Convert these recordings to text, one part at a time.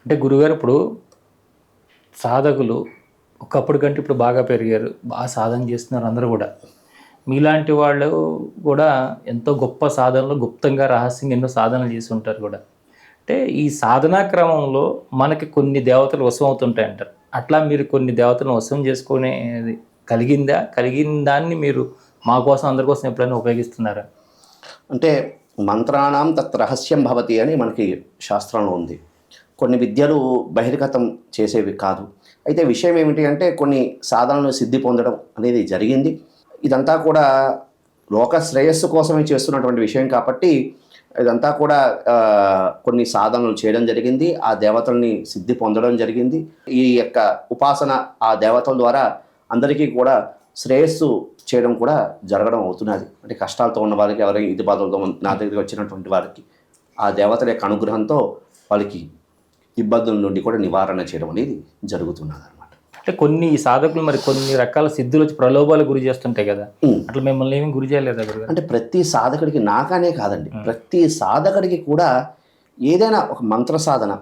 అంటే గురుగారు ఇప్పుడు సాధకులు ఒకప్పుడు కంటే ఇప్పుడు బాగా పెరిగారు, బాగా సాధన చేస్తున్నారు అందరూ కూడా. మీలాంటి వాళ్ళు కూడా ఎంతో గొప్ప సాధనలు గుప్తంగా రహస్యంగా ఎన్నో సాధనలు చేసి ఉంటారు కూడా. అంటే ఈ సాధనా క్రమంలో మనకి కొన్ని దేవతలు వశం అవుతుంటాయి అంటారు. అట్లా మీరు కొన్ని దేవతలను వశం చేసుకునేది కలిగిందా? కలిగిన దాన్ని మీరు మా కోసం అందరి కోసం ఎప్పుడైనా ఉపయోగిస్తున్నారా? అంటే మంత్రాణం తత్ రహస్యం భవతి అని మనకి శాస్త్రంలో ఉంది. కొన్ని విద్యలు బహిర్గతం చేసేవి కాదు. అయితే విషయం ఏమిటి అంటే కొన్ని సాధనలు సిద్ధి పొందడం అనేది జరిగింది. ఇదంతా కూడా లోక శ్రేయస్సు కోసమే చేస్తున్నటువంటి విషయం కాబట్టి ఇదంతా కూడా కొన్ని సాధనలు చేయడం జరిగింది. ఆ దేవతల్ని సిద్ధి పొందడం జరిగింది. ఈ యొక్క ఉపాసన ఆ దేవతల ద్వారా అందరికీ కూడా శ్రేయస్సు చేయడం కూడా జరగడం అవుతున్నది. అంటే కష్టాలతో ఉన్న వారికి, ఎవరైనా ఇది బాధలతో నా దగ్గరికి వచ్చినటువంటి వారికి ఆ దేవతల యొక్క అనుగ్రహంతో వాళ్ళకి ఇబ్బందుల నుండి కూడా నివారణ చేయడం అనేది జరుగుతున్నది అనమాట. అంటే కొన్ని సాధకులు మరి కొన్ని రకాల సిద్ధులు వచ్చి ప్రలోభాలు గురి చేస్తుంటాయి కదా, అట్లా మిమ్మల్ని ఏమీ గురి చేయలేదా గురుగారు? అంటే ప్రతి సాధకుడికి, నాకనే కాదండి, ప్రతి సాధకుడికి కూడా ఏదైనా ఒక మంత్ర సాధన,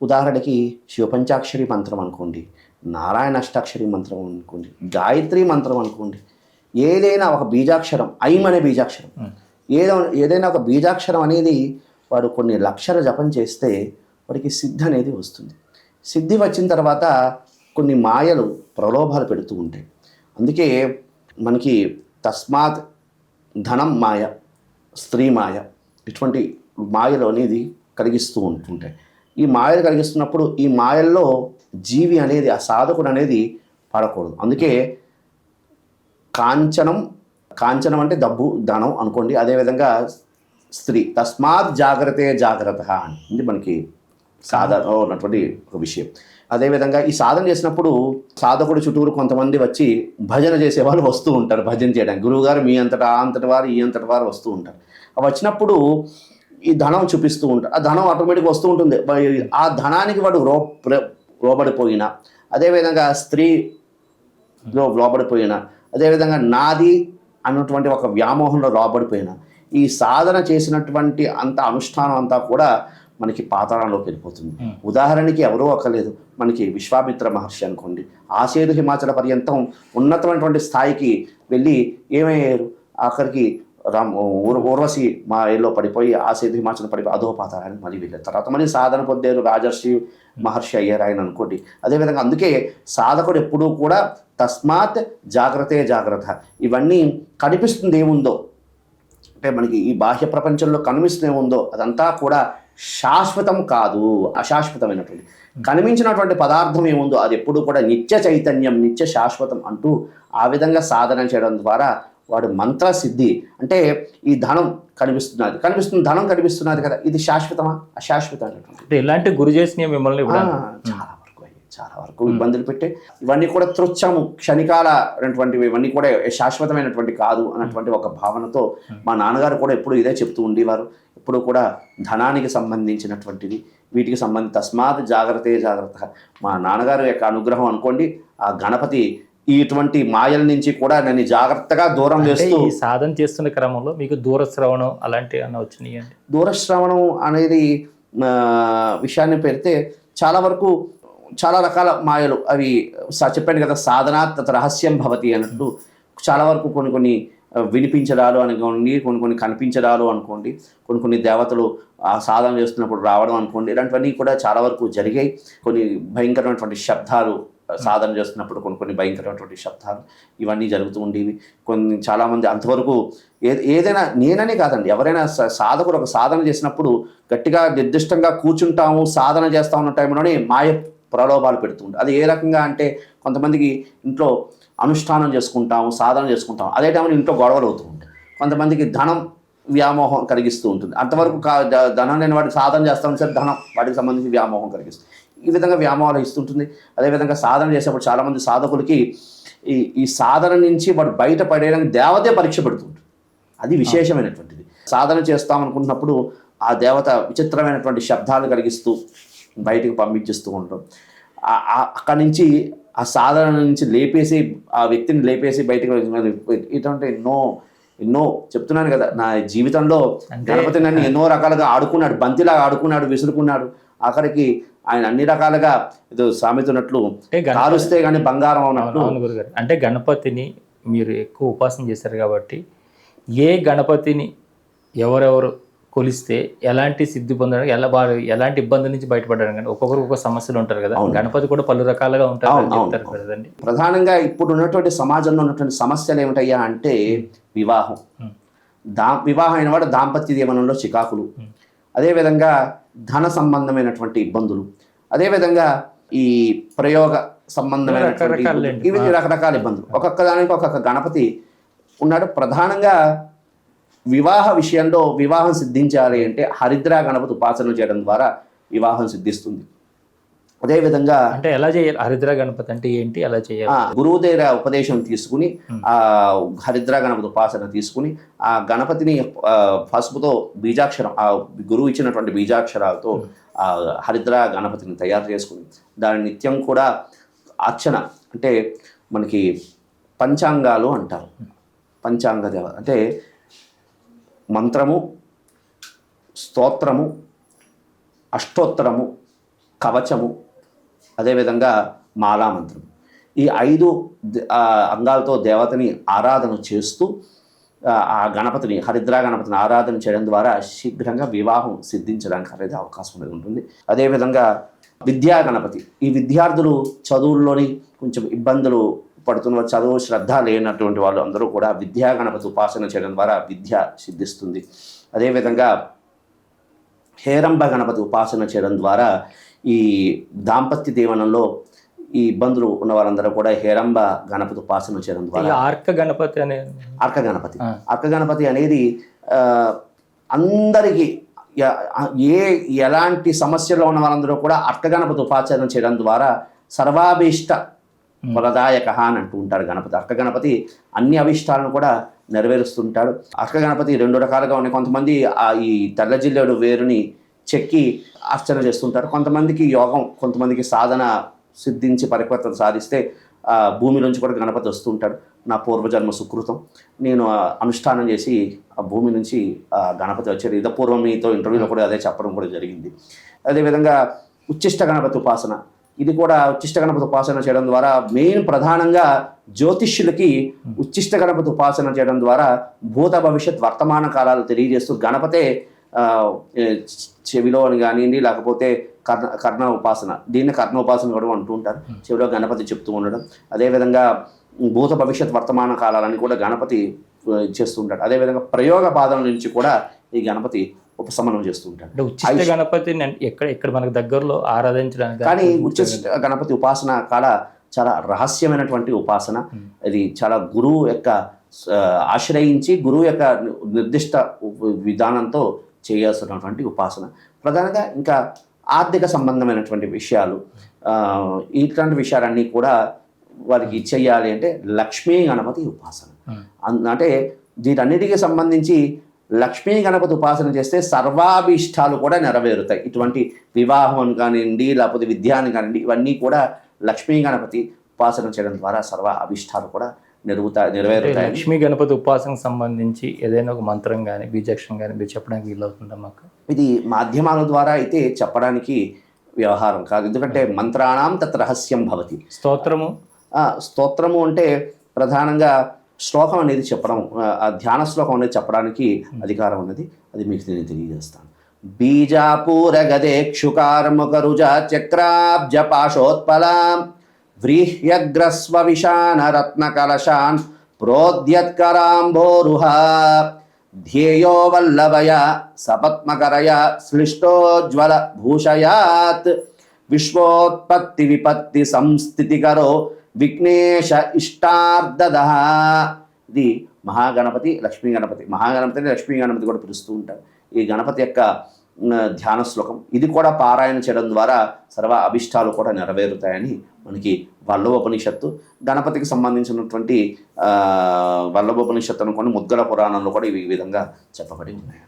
ఉదాహరణకి శివపంచాక్షరి మంత్రం అనుకోండి, నారాయణ అష్టాక్షరి మంత్రం అనుకోండి, గాయత్రి మంత్రం అనుకోండి, ఏదైనా ఒక బీజాక్షరం, ఐం అనే బీజాక్షరం, ఏదైనా ఒక బీజాక్షరం అనేది వాడు కొన్ని లక్షల జపం చేస్తే వాడికి సిద్ధి అనేది వస్తుంది. సిద్ధి వచ్చిన తర్వాత కొన్ని మాయలు ప్రలోభాలు పెడుతూ ఉంటాయి. అందుకే మనకి తస్మాత్ ధనం మాయ, స్త్రీ మాయ, ఇటువంటి మాయలు అనేది కలిగిస్తూ ఉంటుంటాయి. ఈ మాయలు కలిగిస్తున్నప్పుడు ఈ మాయల్లో జీవి అనేది, ఆ సాధకుడు అనేది పడకూడదు. అందుకే కాంచనం అంటే డబ్బు, ధనం అనుకోండి. అదేవిధంగా స్త్రీ, తస్మాత్ జాగ్రత్త జాగ్రత్త అని ఇది మనకి సాధన ఉన్నటువంటి ఒక విషయం. అదేవిధంగా ఈ సాధన చేసినప్పుడు సాధకుడు చుట్టూరు కొంతమంది వచ్చి భజన చేసేవాళ్ళు వస్తూ ఉంటారు. భజన చేయడానికి గురువుగారు మీ అంతటా అంతటి వారు, ఈ అంతటి వారు వస్తూ ఉంటారు. వచ్చినప్పుడు ఈ ధనం చూపిస్తూ ఉంటారు. ఆ ధనం ఆటోమేటిక్గా వస్తూ ఉంటుంది. ఆ ధనానికి వాడు లోబడిపోయినా, అదేవిధంగా స్త్రీలో లోబడిపోయినా, అదేవిధంగా నాది అన్నటువంటి ఒక వ్యామోహంలో లోబడిపోయినా, ఈ సాధన చేసినటువంటి అంత అనుష్ఠానం అంతా కూడా మనకి పాతాళంలోకి వెళ్ళిపోతుంది. ఉదాహరణకి ఎవరో అక్కర్లేదు, మనకి విశ్వామిత్ర మహర్షి అనుకోండి, ఆసేదు హిమాచల పర్యంతం ఉన్నతమైనటువంటి స్థాయికి వెళ్ళి ఏమయ్యారు, అక్కడికి ఊర్వశి మాయలో పడిపోయి ఆసేదు హిమాచలం పడిపోయి అధో పాతాళానికి మళ్ళీ వెళ్ళారు. తర్వాత మళ్ళీ సాధన పొందారు, రాజర్షి మహర్షి అయ్యారు ఆయన అనుకోండి. అదేవిధంగా అందుకే సాధకుడు ఎప్పుడూ కూడా తస్మాత్ జాగ్రత్త జాగ్రత్త. ఇవన్నీ కనిపిస్తుంది ఏముందో, అంటే మనకి ఈ బాహ్య ప్రపంచంలో కనిపిస్తుంది ఏముందో అదంతా కూడా శాశ్వతం కాదు, అశాశ్వతమైనటువంటి. కనిపించినటువంటి పదార్థం ఏముందో అది ఎప్పుడు కూడా నిత్య చైతన్యం, నిత్య శాశ్వతం అంటూ ఆ విధంగా సాధన చేయడం ద్వారా వాడు మంత్రసిద్ధి. అంటే ఈ ధనం కనిపిస్తుంది, ధనం కనిపిస్తున్నది కదా, ఇది శాశ్వతమా, అశాశ్వతం అనేటువంటి. అంటే ఎలాంటి గురి చేసిన మిమ్మల్ని చాలా వరకు ఇబ్బందులు పెట్టే, ఇవన్నీ కూడా త్రుచ్చము, క్షణికాల అనేటువంటివి, ఇవన్నీ కూడా శాశ్వతమైనటువంటి కాదు అన్నటువంటి ఒక భావనతో మా నాన్నగారు కూడా ఎప్పుడు ఇదే చెప్తూ ఉండేవారు. ఎప్పుడు కూడా ధనానికి సంబంధించినటువంటిది, వీటికి సంబంధించి తస్మాత్ జాగ్రత్త జాగ్రత్త. మా నాన్నగారు యొక్క అనుగ్రహం అనుకోండి, ఆ గణపతి ఇటువంటి మాయల నుంచి కూడా నన్ను జాగ్రత్తగా దూరం చేస్తూ. సాధన చేస్తున్న క్రమంలో మీకు దూరశ్రవణం అలాంటివి అన్న వచ్చినాయి అండి? దూరశ్రవణం అనేది విషయాన్ని పెడితే చాలా వరకు చాలా రకాల మాయలు, అవి చెప్పాను కదా, సాధనాత్ రహస్యం భవతి అన్నట్టు చాలా వరకు కొన్ని వినిపించడాలు అనుకోండి, కొన్ని కనిపించడాలు అనుకోండి, కొన్ని దేవతలు ఆ సాధన చేస్తున్నప్పుడు రావడం అనుకోండి, ఇలాంటివన్నీ కూడా చాలా వరకు జరిగాయి. కొన్ని భయంకరమైనటువంటి శబ్దాలు, సాధన చేస్తున్నప్పుడు కొన్ని భయంకరమైనటువంటి శబ్దాలు ఇవన్నీ జరుగుతూ ఉండేవి. చాలామంది అంతవరకు ఏదైనా, నేననే కాదండి, ఎవరైనా సాధకుడు ఒక సాధన చేసినప్పుడు గట్టిగా నిర్దిష్టంగా కూర్చుంటాము, సాధన చేస్తా ఉన్న టైంలోనే మాయ ప్రలోభాలు పెడుతుంటారు. అది ఏ రకంగా అంటే, కొంతమందికి ఇంట్లో అనుష్ఠానం చేసుకుంటాము, సాధన చేసుకుంటాము, అదే టైంలో ఇంట్లో గొడవలు అవుతూ ఉంటాయి. కొంతమందికి ధనం వ్యామోహం కలిగిస్తూ ఉంటుంది. అంతవరకు ధనం లేని వాడికి సాధన చేస్తామని సరే ధనం వాటికి సంబంధించి వ్యామోహం కలిగిస్తుంది. ఈ విధంగా వ్యామోహాలు ఇస్తుంటుంది. అదేవిధంగా సాధన చేసేప్పుడు చాలామంది సాధకులకి ఈ సాధన నుంచి వాడు బయటపడేయడానికి దేవతే పరీక్ష పెడుతుంటుంది. అది విశేషమైనటువంటిది. సాధన చేస్తామనుకున్నప్పుడు ఆ దేవత విచిత్రమైనటువంటి శబ్దాలు కలిగిస్తూ బయటకు పంపించేస్తూ ఉంటాం. అక్కడి నుంచి ఆ సాధన నుంచి లేపేసి, ఆ వ్యక్తిని లేపేసి బయటకు ఇటువంటి ఎన్నో చెప్తున్నాను కదా, నా జీవితంలో గణపతి నన్ను ఎన్నో రకాలుగా ఆడుకున్నాడు, బంతిలాగా ఆడుకున్నాడు, విసురుకున్నాడు. అక్కడికి ఆయన అన్ని రకాలుగా ఏదో సామెత ఉన్నట్లు కాలుస్తే కానీ బంగారం అన్నట్లు. అవును గురుగారు. అంటే గణపతిని మీరు ఎక్కువ ఉపాసన చేశారు కాబట్టి ఏ గణపతిని ఎవరెవరు కొలిస్తే ఎలాంటి సిద్ధి పొందడానికి ఎలాంటి ఇబ్బంది నుంచి బయటపడడం కానీ ఒక్కొక్కరు ఒక్కొక్క సమస్యలు ఉంటారు కదా, గణపతి కూడా పలు రకాలుగా ఉంటారు అని చెప్తారు కదండి. ప్రధానంగా ఇప్పుడు ఉన్నటువంటి సమాజంలో ఉన్నటువంటి సమస్యలు ఏమిటయ్యా అంటే వివాహం, వివాహం అయిన వాడు దాంపత్య జీవనంలో చికాకులు, అదేవిధంగా ధన సంబంధమైనటువంటి ఇబ్బందులు, అదేవిధంగా ఈ ప్రయోగ సంబంధమైనటువంటి ఇవి రకరకాల ఇబ్బందులు. ఒక్కొక్క దానికి ఒక్కొక్క గణపతి ఉన్నాడు. ప్రధానంగా వివాహ విషయంలో వివాహం సిద్ధించాలి అంటే హరిద్రా గణపతి ఉపాసన చేయడం ద్వారా వివాహం సిద్ధిస్తుంది. అదేవిధంగా అంటే ఎలా చేయాలి హరిద్రా గణపతి అంటే ఏంటి, ఎలా చేయాలి? గురువు దగ్గర ఉపదేశం తీసుకుని ఆ హరిద్రా గణపతి ఉపాసన తీసుకుని ఆ గణపతిని పసుపుతో బీజాక్షరం, ఆ గురువు ఇచ్చినటువంటి బీజాక్షరాలతో ఆ హరిద్రా గణపతిని తయారు చేసుకుని దాని నిత్యం కూడా అర్చన, అంటే మనకి పంచాంగాలు అంటారు. పంచాంగ దేవ అంటే మంత్రము, స్తోత్రము, అష్టోత్తరము, కవచము, అదేవిధంగా మాలామంత్రం, ఈ 5 అంగాలతో దేవతని ఆరాధన చేస్తూ ఆ గణపతిని హరిద్రా గణపతిని ఆరాధన చేయడం ద్వారా శీఘ్రంగా వివాహం సిద్ధించడానికి అనేది అవకాశం అనేది ఉంటుంది. అదేవిధంగా విద్యా గణపతి, ఈ విద్యార్థులు చదువుల్లోని కొంచెం ఇబ్బందులు పడుతున్న చదువు శ్రద్ధ లేనటువంటి వాళ్ళు అందరూ కూడా విద్యా గణపతి ఉపాసన చేయడం ద్వారా విద్య సిద్ధిస్తుంది. అదేవిధంగా హేరంబ గణపతి ఉపాసన చేయడం ద్వారా ఈ దాంపత్య జీవనంలో ఈ ఇబ్బందులు ఉన్న వారందరూ కూడా హేరంబ గణపతి ఉపాసన చేయడం ద్వారా అర్క గణపతి అనేది అందరికీ ఎలాంటి సమస్యల్లో ఉన్న వారందరూ కూడా అర్క గణపతి ఉపాసన చేయడం ద్వారా సర్వాభీష్ట ఫలదాయక అని అంటూ ఉంటారు గణపతి. అర్క గణపతి అన్ని అభిష్టాలను కూడా నెరవేరుస్తుంటాడు. అర్క గణపతి 2 రకాలుగా ఉన్నాయి. కొంతమంది ఈ తెల్ల జిల్లేడు వేరుని చెక్కి అర్చన చేస్తుంటారు. కొంతమందికి యోగం, కొంతమందికి సాధన సిద్ధించి పరిపక్వత సాధిస్తే భూమి నుంచి కూడా గణపతి వస్తుంటాడు. నా పూర్వజన్మ సుకృతం, నేను అనుష్ఠానం చేసి ఆ భూమి నుంచి గణపతి వచ్చారు. ఇదపూర్వం మీతో ఇంటర్వ్యూలో కూడా అదే చెప్పడం కూడా జరిగింది. అదేవిధంగా ఉచ్చిష్ట గణపతి ఉపాసన, ఇది కూడా ఉచ్చిష్ట గణపతి ఉపాసన చేయడం ద్వారా మెయిన్ ప్రధానంగా జ్యోతిష్యులకి ఉచ్చిష్ట గణపతి ఉపాసన చేయడం ద్వారా భూత భవిష్యత్ వర్తమాన కాలాలు తెలియజేస్తూ గణపతే చెవిలో అని కానివ్వండి, లేకపోతే కర్ణ ఉపాసన, దీన్ని కర్ణ ఉపాసన కూడా అంటూ ఉంటారు. చెవిలో గణపతి చెప్తూ ఉండడం. అదేవిధంగా భూత భవిష్యత్ వర్తమాన కాలాలని కూడా గణపతి చేస్తూ ఉంటాడు. అదేవిధంగా ప్రయోగ బాధల నుంచి కూడా ఈ గణపతి ఉపశమనం చేస్తూ ఉంటాడు. ఉచ్చిష్ట గణపతి ఎక్కడ మనకు దగ్గరలో ఆరాధించడానికి, కానీ ఉచ్చిష్ట గణపతి ఉపాసన కాడ చాలా రహస్యమైనటువంటి ఉపాసన. ఇది చాలా గురువు యొక్క ఆశ్రయించి గురువు యొక్క నిర్దిష్ట విధానంతో చేయాల్సినటువంటి ఉపాసన. ప్రధానంగా ఇంకా ఆర్థిక సంబంధమైనటువంటి విషయాలు, ఇట్లాంటి విషయాలన్నీ కూడా వారికి చేయాలి అంటే లక్ష్మీ గణపతి ఉపాసన. అంటే వీటన్నిటికీ సంబంధించి లక్ష్మీ గణపతి ఉపాసన చేస్తే సర్వాభీష్టాలు కూడా నెరవేరుతాయి. ఇటువంటి వివాహం కానివ్వండి, లేకపోతే విద్యాన్ని కానివ్వండి, ఇవన్నీ కూడా లక్ష్మీ గణపతి ఉపాసన చేయడం ద్వారా సర్వ అభీష్టాలు కూడా నెరవేరుతాయి. లక్ష్మీ గణపతి ఉపాసనకు సంబంధించి ఏదైనా ఒక మంత్రం కానీ బీజాక్షరం కానీ మీరు చెప్పడానికి వీలవుతుందా మాకు? ఇది మాధ్యమాల ద్వారా అయితే చెప్పడానికి వ్యవహారం కాదు, ఎందుకంటే మంత్రాణం తత్ రహస్యం భవతి. స్తోత్రము అంటే ప్రధానంగా శ్లోకం అనేది చెప్పడం, ఆ ధ్యాన శ్లోకం అనేది చెప్పడానికి అధికారం ఉన్నది. అది మీకు నేను తెలియజేస్తాను. బీజాపూర గదేక్షుకార్ముకరుజ చక్రాబ్జ పాశోత్పలాం వ్రీహ్యగ్రస్వ విశాన రత్న కలశాన్ ప్రోద్యత్కరాంబోరుహ ధ్యేయో వల్లభయ సపత్మకరయ శ్లిష్టోజ్వల భూషయాత్ విశ్వోత్పత్తి విపత్తి సంస్థితికరో విఘ్నేశ ఇష్టార్థద. ఇది మహాగణపతి, లక్ష్మీ గణపతి. మహాగణపతిని లక్ష్మీ గణపతి కూడా పిలుస్తూ ఉంటారు. ఈ గణపతి యొక్క ధ్యాన శ్లోకం ఇది కూడా పారాయణ చేయడం ద్వారా సర్వ అభిష్టాలు కూడా నెరవేరుతాయని మనకి వల్లభోపనిషత్తు, గణపతికి సంబంధించినటువంటి వల్లభోపనిషత్తు అనుకోని ముద్గల పురాణంలో కూడా ఈ విధంగా చెప్పబడి ఉన్నాయి.